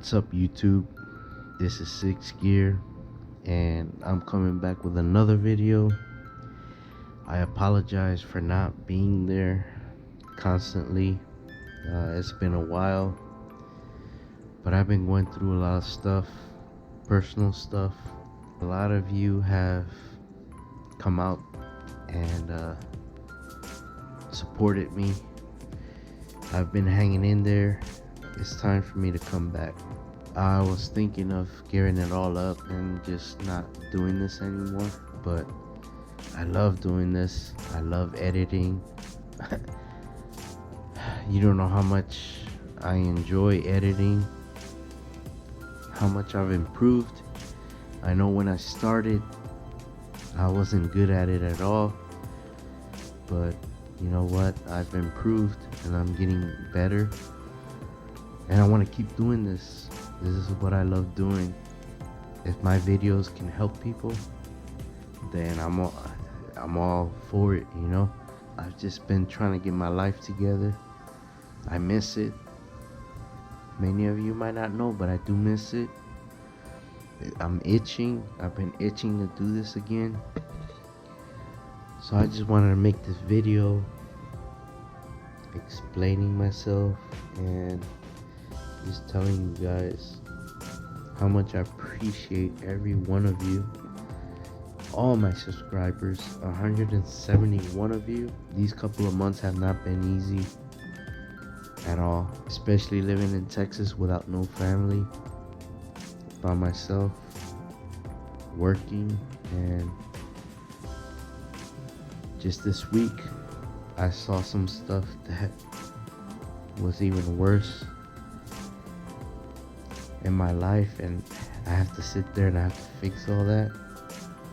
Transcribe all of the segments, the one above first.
What's up, YouTube? This is Sixth Gear, and I'm coming back with another video. I apologize for not being there constantly. It's been a while, but I've been going through a lot of stuff, personal stuff. A lot of you have come out and supported me. I've been hanging in there. It's time for me to come back. I was thinking of gearing it all up and just not doing this anymore, but I love doing this. I love editing. You don't know how much I enjoy editing, how much I've improved. I know when I started, I wasn't good at it at all, but you know what? I've improved and I'm getting better, and I want to keep doing this. This is what I love doing. If my videos can help people, then I'm all for it, you know. I've just been trying to get my life together. I miss it. Many of you might not know, but I do miss it. I'm itching. I've been itching to do this again. So I just wanted to make this video explaining myself and just telling you guys how much I appreciate every one of you. All my subscribers, 171 of you. These couple of months have not been easy at all, especially living in Texas without no family, by myself, working. And just this week I saw some stuff that was even worse in my life, and I have to sit there and I have to fix all that.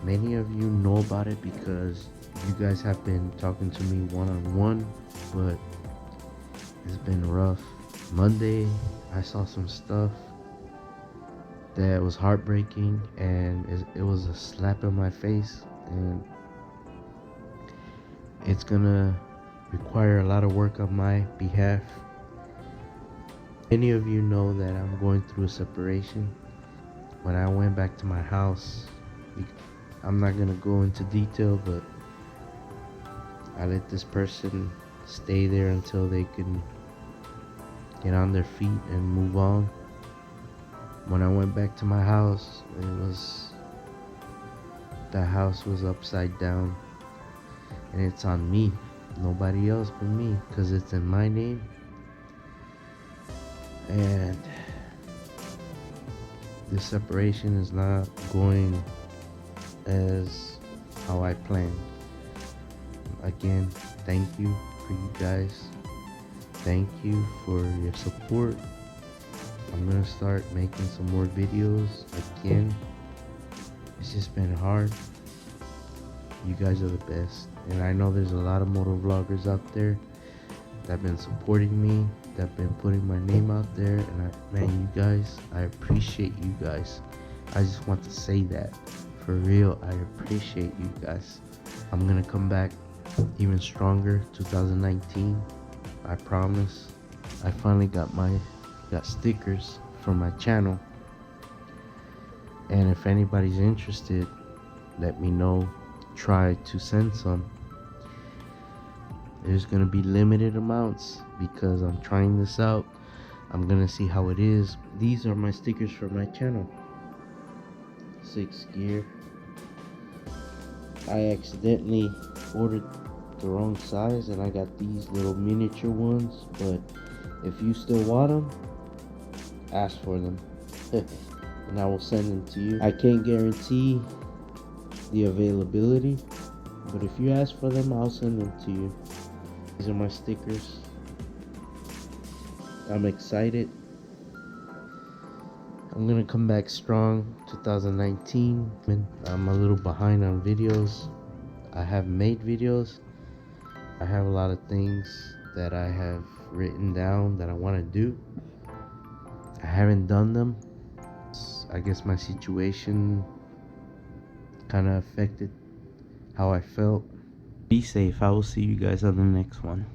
Many of you know about it because you guys have been talking to me one-on-one, but it's been rough. Monday I saw some stuff that was heartbreaking, and it was a slap in my face, and it's gonna require a lot of work on my behalf. Many of you know that I'm going through a separation. When I went back to my house, I'm not gonna go into detail, but I let this person stay there until they can get on their feet and move on. When I went back to my house, the house was upside down, and it's on me, nobody else but me, because it's in my name. And this separation is not going as how I planned. Again, thank you for you guys. Thank you for your support. I'm gonna start making some more videos again. It's just been hard. You guys are the best, and I know there's a lot of motor vloggers out there that have been supporting me, that have been putting my name out there, and man, you guys, I appreciate you guys. I just want to say that for real. I appreciate you guys. I'm gonna come back even stronger 2019, I promise. I finally got stickers for my channel, and if anybody's interested, let me know. Try to send some. There's gonna be limited amounts because I'm trying this out. I'm gonna see how it is. These are my stickers for my channel, Sixth Gear. I accidentally ordered the wrong size and I got these little miniature ones, but if you still want them, ask for them and I will send them to you. I can't guarantee the availability, but if you ask for them, I'll send them to you. These are my stickers. I'm excited. I'm gonna come back strong 2019. I'm a little behind on videos. I have made videos. I have a lot of things that I have written down that I want to do. I haven't done them. I guess my situation kind of affected how I felt. Be safe. I will see you guys on the next one.